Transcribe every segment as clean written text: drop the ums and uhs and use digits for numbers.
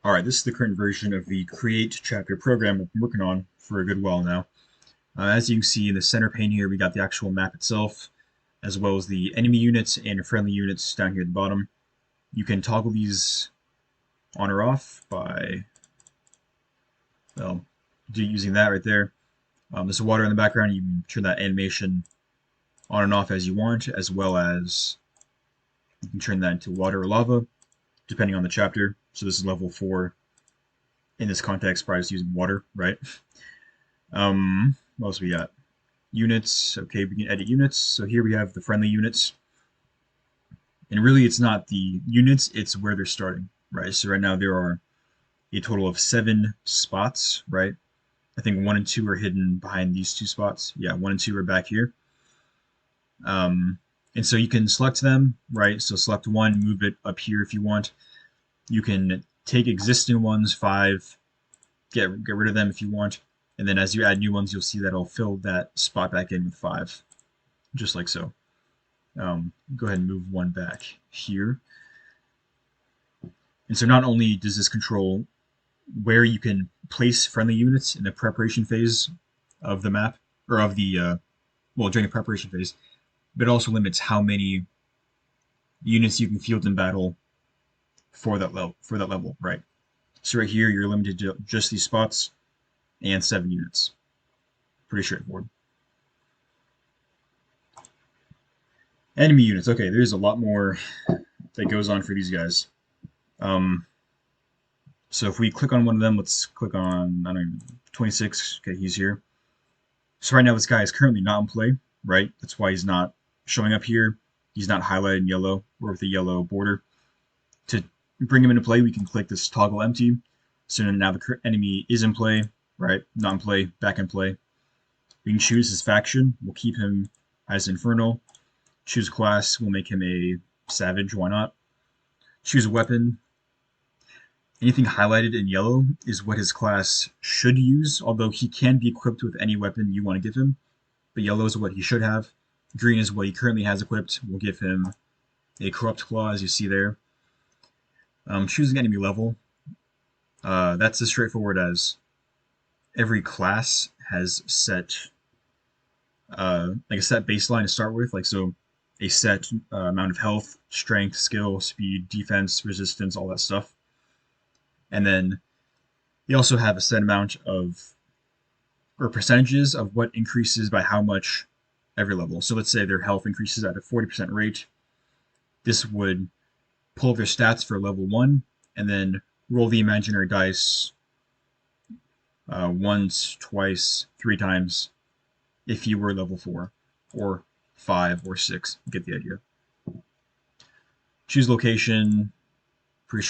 Alright, this is the current version of the Create chapter program I've been working on for a good while now. As you can see in the center pane here, we got the actual map itself, as well as the enemy units and friendly units down here at the bottom. You can toggle these on or off by, well, using that right there. There's water in the background. You can turn that animation on and off as you want, as well as you can turn that into water or lava, depending on the chapter. So this is level 4 in this context, probably just using water, right? What else we got? Units. Okay, we can edit units. So here we have the friendly units. And really, it's not the units, it's where they're starting, right? So right now there are a total of 7 spots, right? I think 1 and 2 are hidden behind these 2 spots. Yeah, 1 and 2 are back here. And so you can select them, right? So select 1, move it up here if you want. You can take existing ones, 5, get rid of them if you want. And then as you add new ones, you'll see that it'll fill that spot back in with 5, just like so. Go ahead and move 1 back here. And so not only does this control where you can place friendly units in the preparation phase of the map, or of the, well, during the preparation phase, but it also limits how many units you can field in battle for that level, right? So right here, you're limited to just these spots and 7 units. Pretty straightforward. Enemy units. Okay, there's a lot more that goes on for these guys. Um, so if we click on one of them, let's click on, I don't know, 26. Okay, he's here. So right now this guy is currently not in play, right? That's why he's not showing up here. He's not highlighted in yellow or with a yellow border. To bring him into play, we can click this toggle empty. So now the enemy is in play, right? Not in play, back in play. We can choose his faction. We'll keep him as Infernal. Choose class. We'll make him a Savage. Why not? Choose a weapon. Anything highlighted in yellow is what his class should use, although he can be equipped with any weapon you want to give him. But yellow is what he should have. Green is what he currently has equipped. We'll give him a Corrupt Claw, as you see there. Choosing enemy level. That's as straightforward as every class has set like a set baseline to start with, like so a set amount of health, strength, skill, speed, defense, resistance, all that stuff. And then they also have a set amount of, or percentages of what increases by how much every level. So let's say their health increases at a 40% rate. This would pull their stats for level 1 and then roll the imaginary dice once, twice, 3 times if you were level 4 or 5 or 6. You get the idea. Choose location. Pretty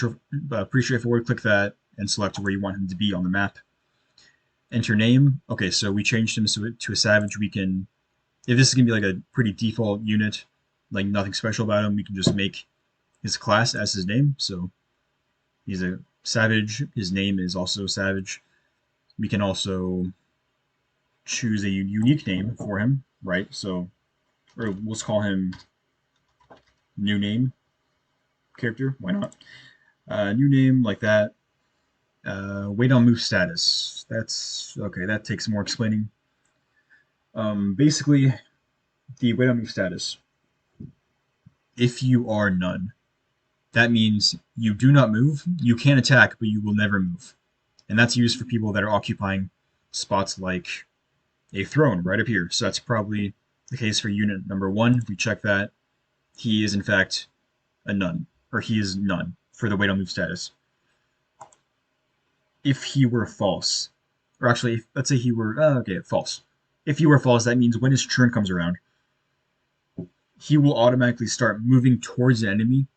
straightforward. Click that and select where you want him to be on the map. Enter name. Okay, so we changed him to a Savage. We can, if this is going to be like a pretty default unit, like nothing special about him, we can just make his class as his name. So he's a Savage. His name is also Savage. We can also choose a unique name for him, right? So, or let's call him new name character. Why not? New name like that. Wait on move status. That's okay. That takes more explaining. Basically, the wait on move status. If you are none, that means you do not move. You can attack, but you will never move. And that's used for people that are occupying spots like a throne right up here. So that's probably the case for unit number 1. If we check that, he is in fact a none, or he is none for the wait on move status. If he were false, or actually, let's say he were, okay, false. If he were false, that means when his turn comes around, he will automatically start moving towards the enemy,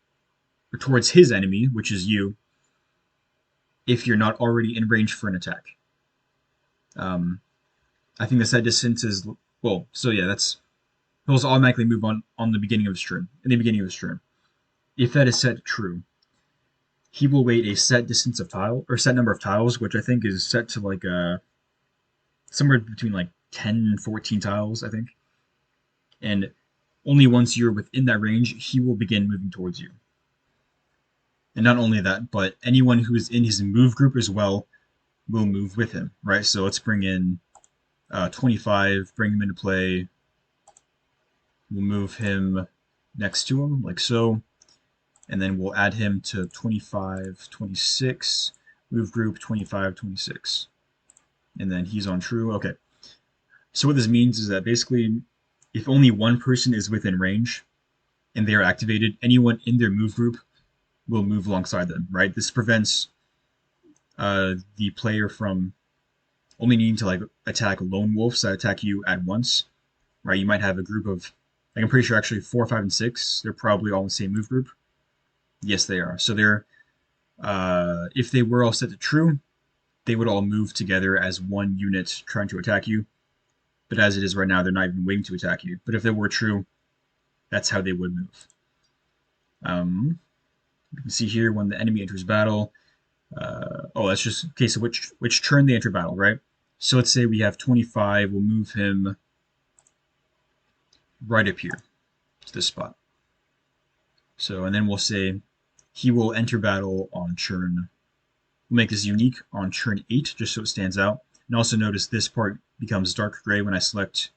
or towards his enemy, which is you, if you're not already in range for an attack. I think the set distance is, well, so yeah, that's, he'll automatically move on the beginning of his turn, in the beginning of his turn. If that is set true, he will wait a set distance of tile, or set number of tiles, which I think is set to like somewhere between like 10 and 14 tiles, I think. And only once you're within that range, he will begin moving towards you. And not only that, but anyone who is in his move group as well will move with him, right? So let's bring in 25, bring him into play. We'll move him next to him, like so. And then we'll add him to 25, 26, move group 25, 26. And then he's on true. Okay. So what this means is that basically, if only one person is within range and they are activated, anyone in their move group will move alongside them, right? This prevents the player from only needing to like attack lone wolves that attack you at once, right? You might have a group of, like I'm pretty sure actually 4, 5, and 6. They're probably all in the same move group. Yes, they are. So they're if they were all set to true, they would all move together as one unit trying to attack you. But as it is right now, they're not even waiting to attack you. But if they were true, that's how they would move. You can see here when the enemy enters battle. Oh, that's just okay. So which turn they enter battle, right? So let's say we have 25. We'll move him right up here to this spot. So and then we'll say he will enter battle on turn. We'll make this unique on turn 8, just so it stands out. And also notice this part becomes dark gray when I select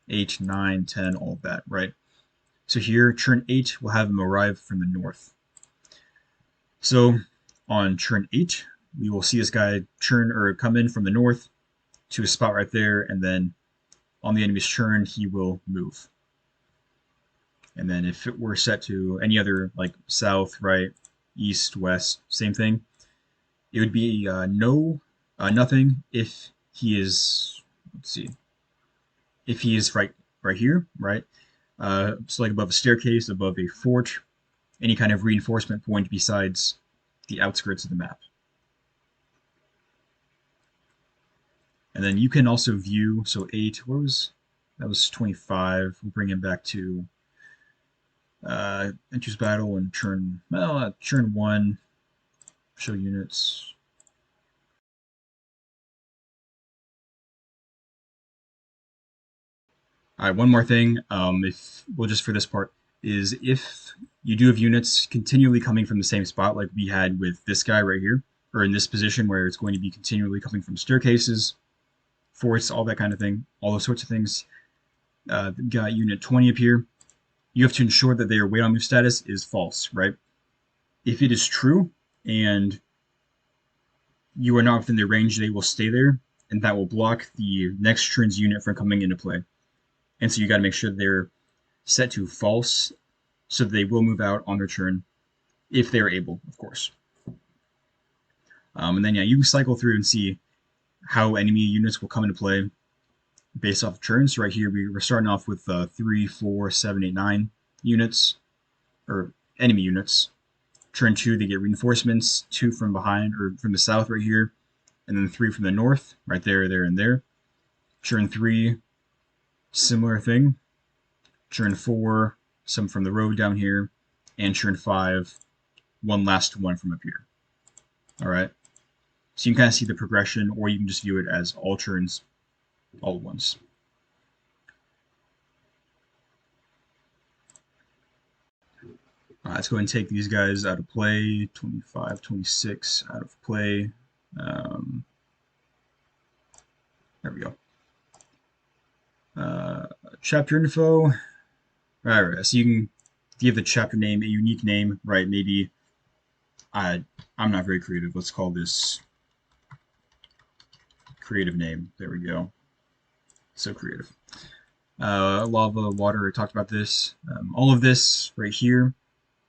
8, 9, 10, all of that, right? So here, turn 8, we'll have him arrive from the north. So on turn 8, we will see this guy turn or come in from the north to a spot right there, and then on the enemy's turn, he will move. And then if it were set to any other, like south, right, east, west, same thing, it would be nothing if he is, let's see, if he is right here, right? So like above a staircase, above a fort, any kind of reinforcement point besides the outskirts of the map. And then you can also view, so 8, that was 25. We'll bring him back to enters battle and turn 1, show units. All right, one more thing, if well, just for this part, is if you do have units continually coming from the same spot, like we had with this guy right here, or in this position where it's going to be continually coming from staircases, forts, all that kind of thing, all those sorts of things. Got unit 20 up here. You have to ensure that their wait on move status is false, right? If it is true and you are not within their range, they will stay there, and that will block the next turn's unit from coming into play. And so you got to make sure they're set to false so that they will move out on their turn if they're able, of course. And then, yeah, you can cycle through and see how enemy units will come into play based off of turns. So right here, we're starting off with 3, 4, 7, 8, 9 units, or enemy units. Turn 2, they get reinforcements, 2 from behind, or from the south right here, and then 3 from the north, right there, there, and there. Turn 3, similar thing. Turn 4, some from the road down here, and turn 5, one last one from up here. All right. So you can kind of see the progression, or you can just view it as all turns all at once. Let's go ahead and take these guys out of play. 25, 26 out of play. There we go. Chapter info. All right, so you can give the chapter name a unique name, right? Maybe I'm not very creative. Let's call this creative name. There we go. So creative. Lava, water, I talked about this. All of this right here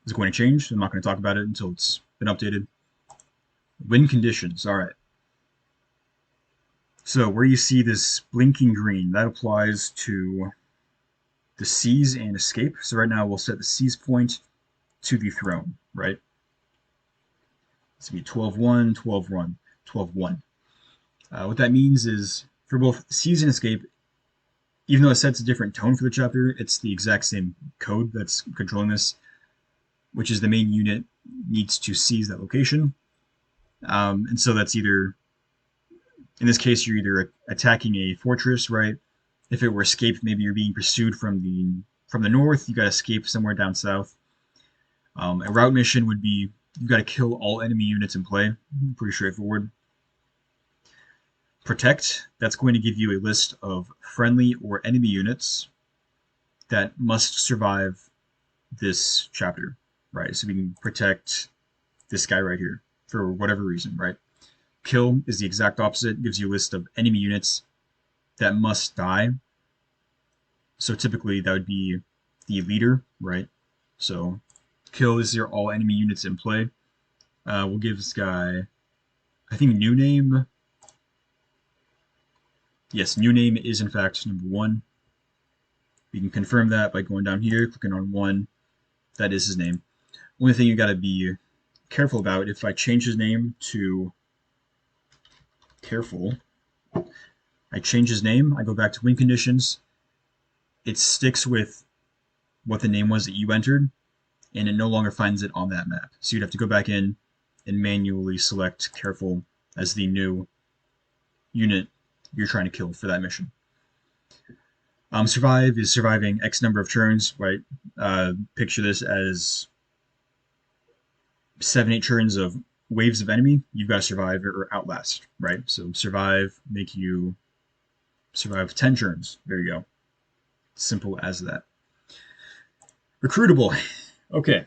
is going to change. I'm not going to talk about it until it's been updated. Wind conditions. All right. So where you see this blinking green, that applies to the seize and escape. So right now we'll set the seize point to the throne, right? It's going to be 12-1, 12-1, 12-1. What that means is for both seize and escape, even though it sets a different tone for the chapter, it's the exact same code that's controlling this, which is the main unit needs to seize that location. And so that's either, in this case, you're either attacking a fortress, right? If it were escape, maybe you're being pursued from the north, you got to escape somewhere down south. A route mission would be you've got to kill all enemy units in play. Pretty straightforward. Protect, that's going to give you a list of friendly or enemy units that must survive this chapter, right? So we can protect this guy right here for whatever reason, right? Kill is the exact opposite, gives you a list of enemy units that must die. So typically that would be the leader, right? So kill is your all enemy units in play. We'll give this guy, I think, new name. Yes, new name is in fact number 1. We can confirm that by going down here, clicking on 1. That is his name. Only thing you got to be careful about, if I change his name to careful, I change his name, I go back to win conditions, it sticks with what the name was that you entered, and it no longer finds it on that map. So you'd have to go back in and manually select careful as the new unit you're trying to kill for that mission. Survive is surviving X number of turns, right? Picture this as 7, 8 turns of waves of enemy. You've got to survive or outlast, right? So survive, make you survive 10 turns. There you go. Simple as that. Recruitable. Okay.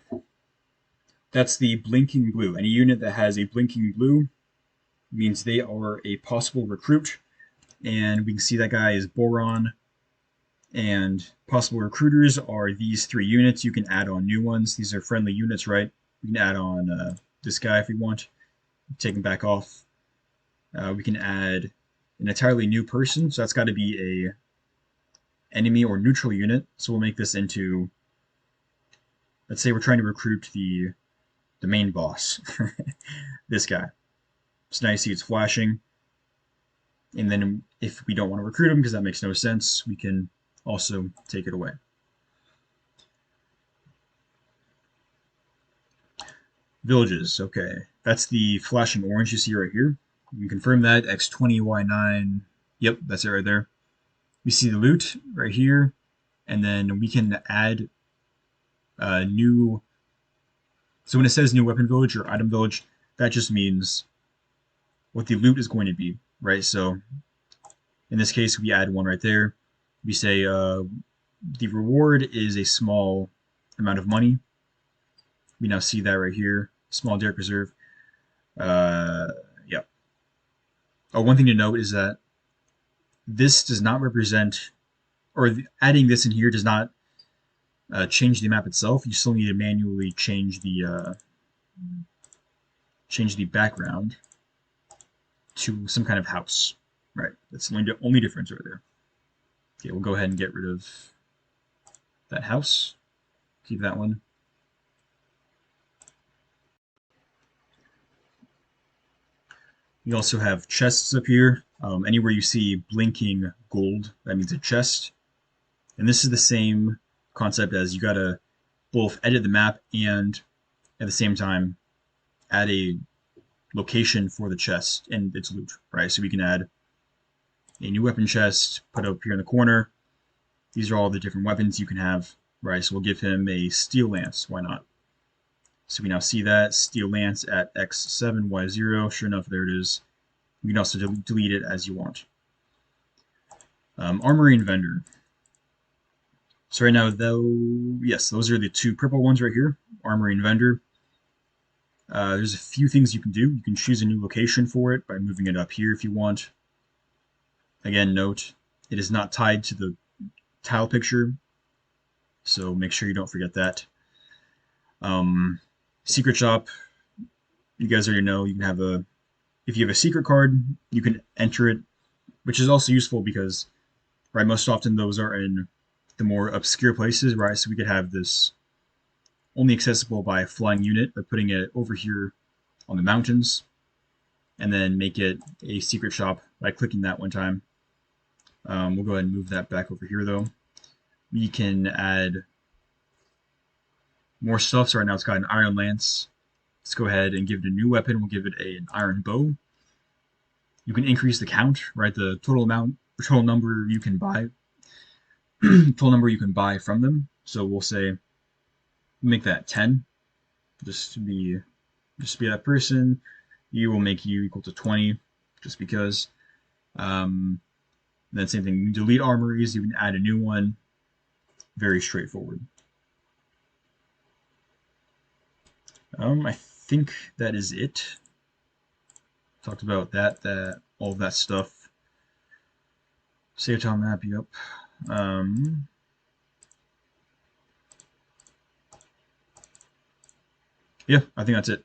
That's the blinking blue. Any unit that has a blinking blue means they are a possible recruit. And we can see that guy is Boron. And possible recruiters are these 3 units. You can add on new ones. These are friendly units, right? We can add on this guy if we want. Take him back off. We can add an entirely new person. So that's got to be a enemy or neutral unit. So we'll make this into, let's say we're trying to recruit the main boss. This guy. So now you see it's flashing. And then if we don't want to recruit him because that makes no sense, we can also take it away. Villages, okay. That's the flashing orange you see right here. You can confirm that, X20, Y9. Yep, that's it right there. We see the loot right here, and then we can add new. So when it says new weapon village or item village, that just means what the loot is going to be, right? So in this case, we add one right there. We say the reward is a small amount of money. We now see that right here, small Derek Reserve. Yeah. Oh, one thing to note is that this does not represent, or adding this in here does not change the map itself. You still need to manually change the background to some kind of house. Right. That's the only difference right there. Okay, we'll go ahead and get rid of that house. Keep that one. You also have chests up here. Anywhere you see blinking gold, that means a chest. And this is the same concept as you gotta both edit the map and at the same time add a location for the chest and its loot, right? So we can add a new weapon chest, put up here in the corner. These are all the different weapons you can have, right? So we'll give him a steel lance, why not? So we now see that, steel lance at X7, Y0, sure enough, there it is. You can also delete it as you want. Armory and vendor. So right now, though, yes, those are the 2 purple ones right here, armory and vendor. There's a few things you can do. You can choose a new location for it by moving it up here if you want. Again, note, it is not tied to the tile picture, so make sure you don't forget that. Secret shop, you guys already know, you can have if you have a secret card, you can enter it, which is also useful because, right, most often those are in the more obscure places, right? So we could have this only accessible by a flying unit by putting it over here on the mountains, and then make it a secret shop by clicking that one time. We'll go ahead and move that back over here though. We can add more stuff. So right now it's got an iron lance. Let's go ahead and give it a new weapon. We'll give it an iron bow. You can increase the count, right? The total number you can buy, total number you can buy from them. So we'll say, make that 10, just to be Just be that person. You will make you equal to 20, just because. Um, then same thing. You can delete armories. You can add a new one. Very straightforward. I think that is it. Talked about that, all of that stuff. Save tile map, yep. Yeah, I think that's it.